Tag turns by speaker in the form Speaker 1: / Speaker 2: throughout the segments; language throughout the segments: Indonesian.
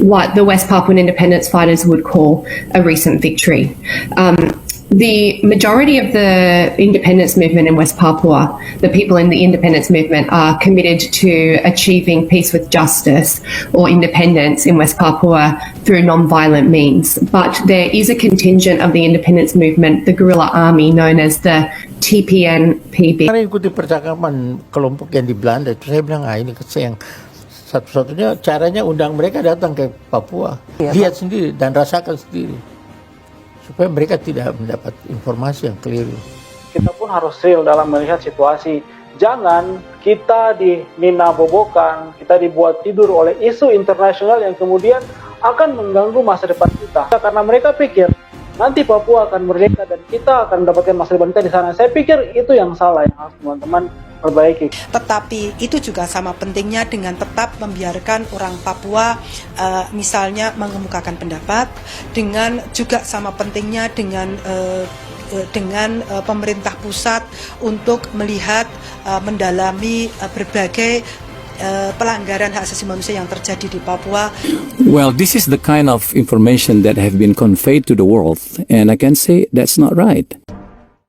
Speaker 1: what the West Papuan independence fighters would call a recent victory. The majority of the independence movement in West Papua, the people in the independence movement, are committed to achieving peace with justice or independence in West Papua through non-violent means. But there is a contingent of the independence movement, the guerrilla army known as the TPN-PB.
Speaker 2: Karena ikuti percakapan kelompok yang di Belanda itu, saya bilang ini yang satu-satunya caranya undang mereka datang ke Papua, lihat sendiri dan rasakan sendiri, supaya mereka tidak mendapat informasi yang keliru.
Speaker 3: Kita pun harus real dalam melihat situasi. Jangan kita dininabobokan, kita dibuat tidur oleh isu internasional yang kemudian akan mengganggu masa depan kita. Karena mereka pikir nanti Papua akan merdeka dan kita akan mendapatkan masa depan kita di sana. Saya pikir itu yang salah, yang harus teman-teman perbaiki.
Speaker 4: Tetapi itu juga sama pentingnya dengan tetap membiarkan orang Papua misalnya mengemukakan pendapat, dengan juga sama pentingnya dengan pemerintah pusat untuk melihat mendalami berbagai pelanggaran hak asasi manusia yang terjadi di Papua.
Speaker 5: Well, this is the kind of information that have been conveyed to the world, and I can say that's not right.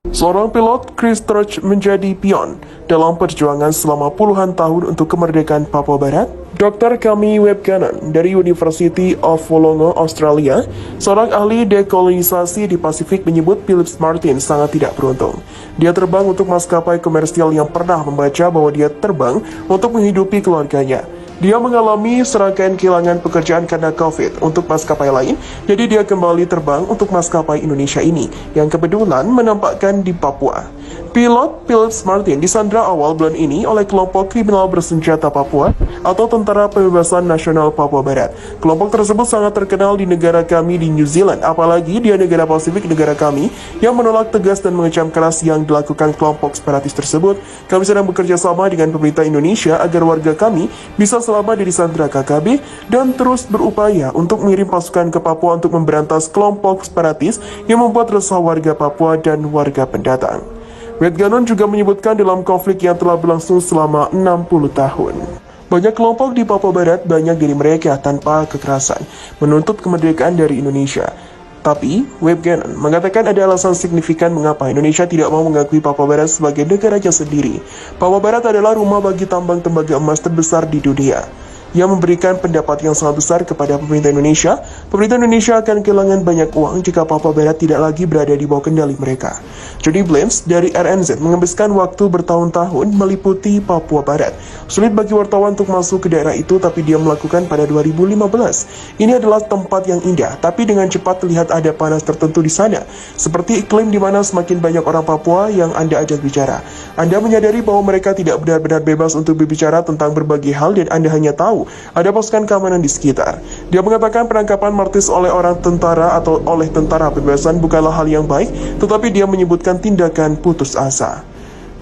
Speaker 6: Seorang pilot Chris Church menjadi pion dalam perjuangan selama puluhan tahun untuk kemerdekaan Papua Barat. Dr. Kami Webkanan dari University of Wollongong, Australia, seorang ahli dekolonisasi di Pasifik, menyebut Philip Martin sangat tidak beruntung. Dia terbang untuk maskapai komersial yang pernah membaca bahwa dia terbang untuk menghidupi keluarganya. Dia mengalami serangkaian kehilangan pekerjaan karena COVID untuk maskapai lain, jadi dia kembali terbang untuk maskapai Indonesia ini, yang kebetulan menampakkan di Papua. Pilot Philip Martin disandra awal bulan ini oleh kelompok kriminal bersenjata Papua atau Tentara Pembebasan Nasional Papua Barat. Kelompok tersebut sangat terkenal di negara kami di New Zealand, apalagi di negara Pasifik negara kami yang menolak tegas dan mengecam keras yang dilakukan kelompok separatis tersebut. Kami sedang bekerja sama dengan pemerintah Indonesia agar warga kami bisa selamat dari sandra KKB dan terus berupaya untuk mengirim pasukan ke Papua untuk memberantas kelompok separatis yang membuat resah warga Papua dan warga pendatang. Wetganon juga menyebutkan dalam konflik yang telah berlangsung selama 60 tahun. Banyak kelompok di Papua Barat, banyak dari mereka tanpa kekerasan, menuntut kemerdekaan dari Indonesia. Tapi, Webganon mengatakan ada alasan signifikan mengapa Indonesia tidak mau mengakui Papua Barat sebagai negaranya sendiri. Papua Barat adalah rumah bagi tambang tembaga emas terbesar di dunia. Ia memberikan pendapat yang sangat besar kepada pemerintah Indonesia. Pemerintah Indonesia akan kehilangan banyak uang jika Papua Barat tidak lagi berada di bawah kendali mereka. Jody Blames dari RNZ menghabiskan waktu bertahun-tahun meliputi Papua Barat. Sulit bagi wartawan untuk masuk ke daerah itu, tapi dia melakukan pada 2015. Ini adalah tempat yang indah, tapi dengan cepat terlihat ada panas tertentu di sana. Seperti iklim di mana semakin banyak orang Papua yang Anda ajak bicara. Anda menyadari bahwa mereka tidak benar-benar bebas untuk berbicara tentang berbagai hal dan Anda hanya tahu ada pasukan keamanan di sekitar. Dia mengatakan penangkapan Martis oleh orang tentara atau oleh tentara pembebasan bukanlah hal yang baik, tetapi dia menyebutkan tindakan putus asa.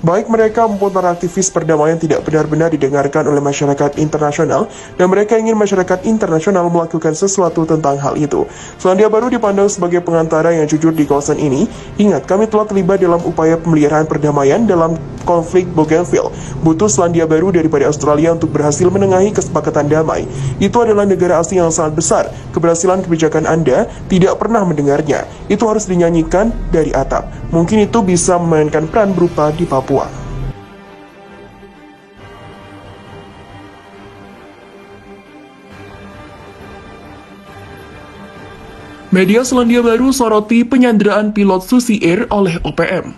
Speaker 6: Baik mereka maupun para aktivis perdamaian tidak benar-benar didengarkan oleh masyarakat internasional, dan mereka ingin masyarakat internasional melakukan sesuatu tentang hal itu. Selandia Baru dipandang sebagai pengantara yang jujur di kawasan ini. Ingat, kami telah terlibat dalam upaya pemeliharaan perdamaian dalam konflik Bougainville. Butuh Selandia Baru daripada Australia untuk berhasil menengahi kesepakatan damai. Itu adalah negara asing yang sangat besar. Keberhasilan kebijakan Anda tidak pernah mendengarnya. Itu harus dinyanyikan dari atap. Mungkin itu bisa memainkan peran berupa di Papua. Media Selandia Baru soroti penyanderaan pilot Susi Air oleh OPM.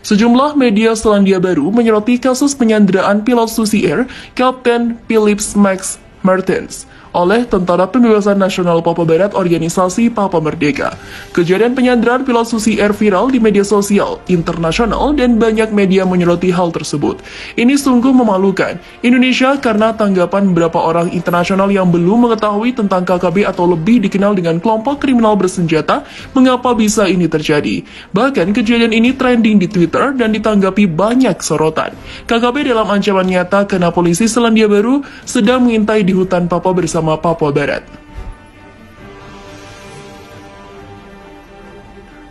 Speaker 6: Sejumlah media Selandia Baru menyoroti kasus penyanderaan pilot Susi Air, Kapten Philip Max Martins, oleh Tentara Pembebasan Nasional Papua Barat Organisasi Papua Merdeka. Kejadian penyanderaan pilot Susi Air viral di media sosial internasional dan banyak media menyoroti hal tersebut. Ini sungguh memalukan Indonesia karena tanggapan beberapa orang internasional yang belum mengetahui tentang KKB atau lebih dikenal dengan kelompok kriminal bersenjata, mengapa bisa ini terjadi. Bahkan kejadian ini trending di Twitter dan ditanggapi banyak sorotan. KKB dalam ancaman nyata karena polisi Selandia Baru sedang mengintai di hutan Papua bersama Papua Barat.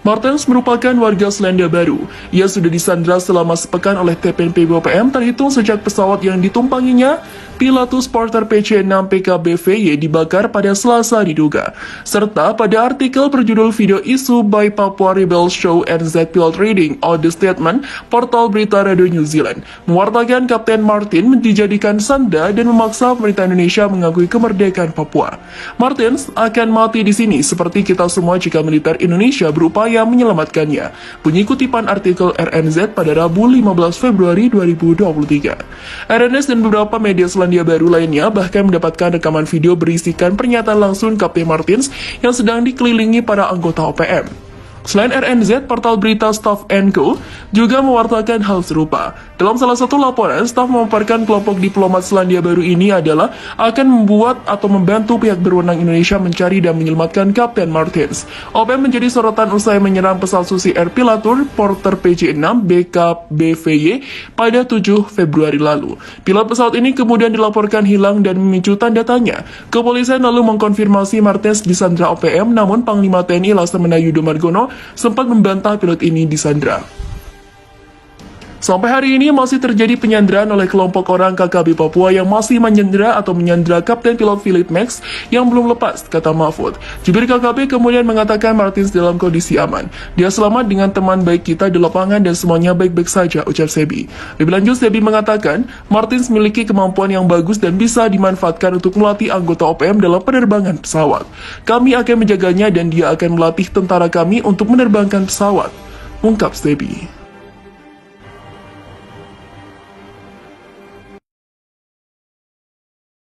Speaker 6: Martens merupakan warga Selandia Baru. Ia sudah disandra selama sepekan oleh TPNP BOPM terhitung sejak pesawat yang ditumpanginya, Pilatus Porter PC-6 PKBVY dibakar pada Selasa diduga. Serta pada artikel berjudul video isu by Papua Rebels Show NZ Pilot Reading out the statement, portal berita Radio New Zealand mewartakan Kapten Martin dijadikan sandra dan memaksa pemerintah Indonesia mengakui kemerdekaan Papua. Martins akan mati di sini seperti kita semua jika militer Indonesia berupaya menyelamatkannya. Bunyi kutipan artikel RNZ pada Rabu 15 Februari 2023. RNZ dan beberapa media Selandia Baru lainnya bahkan mendapatkan rekaman video berisikan pernyataan langsung Kapten Martins yang sedang dikelilingi para anggota OPM. Selain RNZ, portal berita Staff & Co juga mewartakan hal serupa. Dalam salah satu laporan, Staff memaparkan kelompok diplomat Selandia Baru ini adalah akan membuat atau membantu pihak berwenang Indonesia mencari dan menyelamatkan Kapten Martins. OPM menjadi sorotan usai menyerang pesawat Susi Air Pilatur Porter PC-6 BKBVY pada 7 Februari lalu. Pilot pesawat ini kemudian dilaporkan hilang dan memicu tanda tanya. Kepolisian lalu mengkonfirmasi Martins disandra OPM, namun Panglima TNI Laksamana Yudo Margono sempat membantah pilot ini disandra. Sampai hari ini masih terjadi penyanderaan oleh kelompok orang KKB Papua yang masih menyandera atau menyandera Kapten Pilot Philip Max yang belum lepas, kata Mahfud. Jubir KKB kemudian mengatakan Martins dalam kondisi aman. Dia selamat dengan teman baik kita di lapangan dan semuanya baik-baik saja, ujar Sebi. Lebih lanjut, Sebi mengatakan Martins memiliki kemampuan yang bagus dan bisa dimanfaatkan untuk melatih anggota OPM dalam penerbangan pesawat. Kami akan menjaganya dan dia akan melatih tentara kami untuk menerbangkan pesawat, ungkap Sebi.